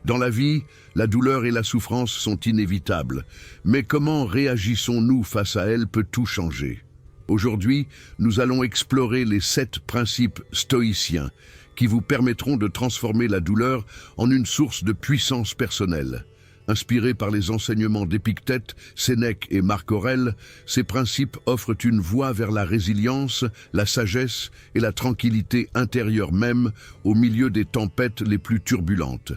Dans la vie, la douleur et la souffrance sont inévitables, mais comment réagissons-nous face à elles peut tout changer. Aujourd'hui, nous allons explorer les 7 principes stoïciens qui vous permettront de transformer la douleur en une source de puissance personnelle. Inspirés par les enseignements d'Épictète, Sénèque et Marc Aurèle, ces principes offrent une voie vers la résilience, la sagesse et la tranquillité intérieure même au milieu des tempêtes les plus turbulentes.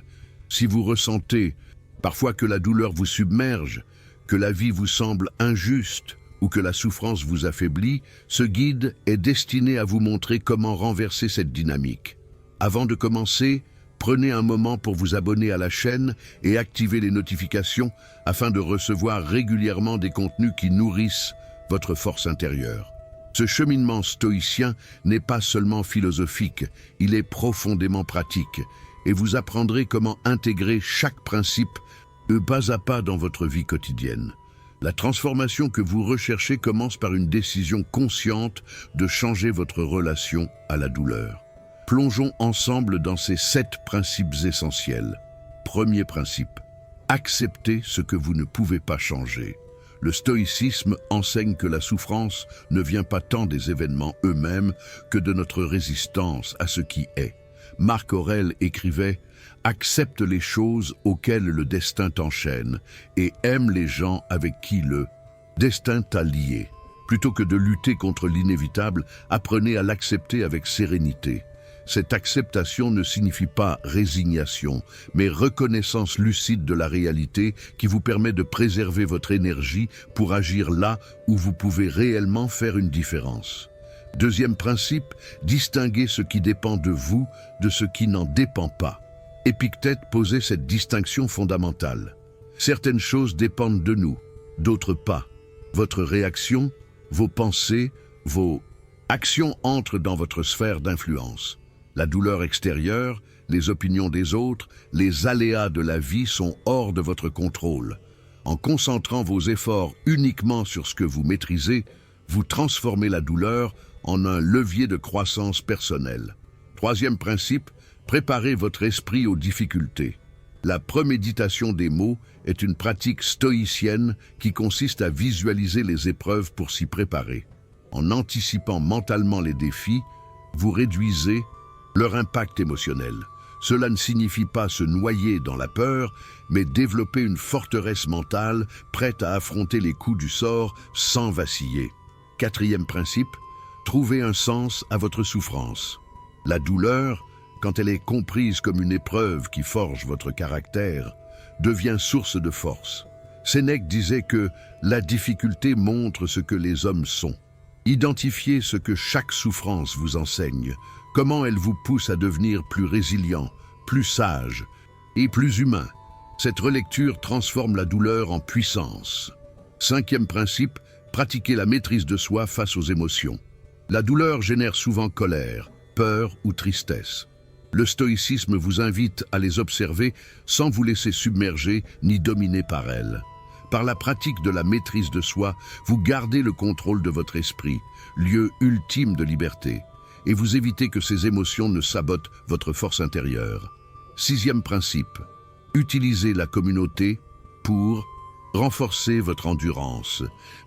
Si vous ressentez parfois que la douleur vous submerge, que la vie vous semble injuste ou que la souffrance vous affaiblit, ce guide est destiné à vous montrer comment renverser cette dynamique. Avant de commencer, prenez un moment pour vous abonner à la chaîne et activer les notifications afin de recevoir régulièrement des contenus qui nourrissent votre force intérieure. Ce cheminement stoïcien n'est pas seulement philosophique, il est profondément pratique et vous apprendrez comment intégrer chaque principe pas à pas dans votre vie quotidienne. La transformation que vous recherchez commence par une décision consciente de changer votre relation à la douleur. Plongeons ensemble dans ces 7 principes essentiels. Premier principe, acceptez ce que vous ne pouvez pas changer. Le stoïcisme enseigne que la souffrance ne vient pas tant des événements eux-mêmes que de notre résistance à ce qui est. Marc Aurèle écrivait « Accepte les choses auxquelles le destin t'enchaîne et aime les gens avec qui le destin t'a lié. Plutôt que de lutter contre l'inévitable, apprenez à l'accepter avec sérénité. » Cette acceptation ne signifie pas résignation, mais reconnaissance lucide de la réalité qui vous permet de préserver votre énergie pour agir là où vous pouvez réellement faire une différence. Deuxième principe, distinguer ce qui dépend de vous de ce qui n'en dépend pas. Épictète posait cette distinction fondamentale. Certaines choses dépendent de nous, d'autres pas. Votre réaction, vos pensées, vos actions entrent dans votre sphère d'influence. La douleur extérieure, les opinions des autres, les aléas de la vie sont hors de votre contrôle. En concentrant vos efforts uniquement sur ce que vous maîtrisez, vous transformez la douleur en un levier de croissance personnelle. Troisième principe, préparez votre esprit aux difficultés. La préméditation des mots est une pratique stoïcienne qui consiste à visualiser les épreuves pour s'y préparer. En anticipant mentalement les défis, vous réduisez leur impact émotionnel. Cela ne signifie pas se noyer dans la peur, mais développer une forteresse mentale prête à affronter les coups du sort sans vaciller. Quatrième principe, trouvez un sens à votre souffrance. La douleur, quand elle est comprise comme une épreuve qui forge votre caractère, devient source de force. Sénèque disait que la difficulté montre ce que les hommes sont. Identifiez ce que chaque souffrance vous enseigne, comment elle vous pousse à devenir plus résilient, plus sage et plus humain. Cette relecture transforme la douleur en puissance. Cinquième principe, pratiquez la maîtrise de soi face aux émotions. La douleur génère souvent colère, peur ou tristesse. Le stoïcisme vous invite à les observer sans vous laisser submerger ni dominer par elles. Par la pratique de la maîtrise de soi, vous gardez le contrôle de votre esprit, lieu ultime de liberté, et vous évitez que ces émotions ne sabotent votre force intérieure. Sixième principe, utilisez la communauté pour renforcer votre endurance.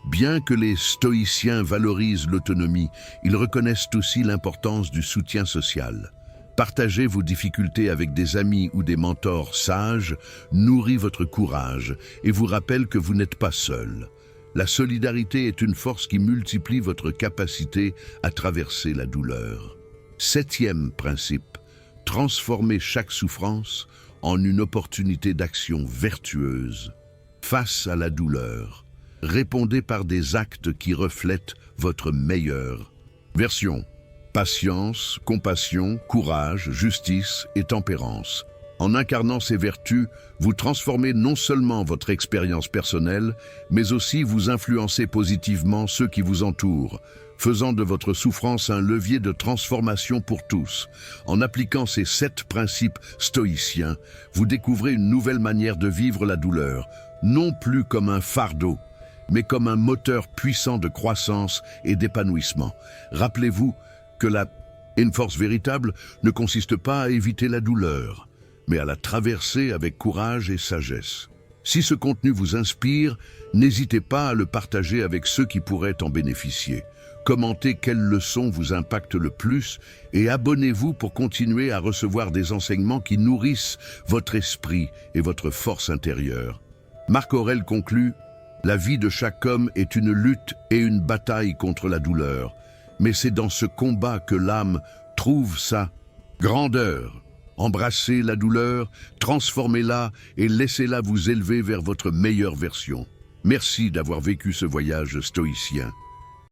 Bien que les stoïciens valorisent l'autonomie, ils reconnaissent aussi l'importance du soutien social. Partagez vos difficultés avec des amis ou des mentors sages, nourrit votre courage et vous rappelle que vous n'êtes pas seul. La solidarité est une force qui multiplie votre capacité à traverser la douleur. Septième principe, transformez chaque souffrance en une opportunité d'action vertueuse. Face à la douleur, répondez par des actes qui reflètent votre meilleure version. Patience, compassion, courage, justice et tempérance. En incarnant ces vertus, vous transformez non seulement votre expérience personnelle, mais aussi vous influencez positivement ceux qui vous entourent, faisant de votre souffrance un levier de transformation pour tous. En appliquant ces 7 principes stoïciens, vous découvrez une nouvelle manière de vivre la douleur, non plus comme un fardeau, mais comme un moteur puissant de croissance et d'épanouissement. Rappelez-vous que une force véritable ne consiste pas à éviter la douleur, mais à la traverser avec courage et sagesse. Si ce contenu vous inspire, n'hésitez pas à le partager avec ceux qui pourraient en bénéficier. Commentez quelles leçons vous impactent le plus et abonnez-vous pour continuer à recevoir des enseignements qui nourrissent votre esprit et votre force intérieure. Marc Aurèle conclut: « La vie de chaque homme est une lutte et une bataille contre la douleur, mais c'est dans ce combat que l'âme trouve sa grandeur. Embrassez la douleur, transformez-la et laissez-la vous élever vers votre meilleure version. » Merci d'avoir vécu ce voyage stoïcien.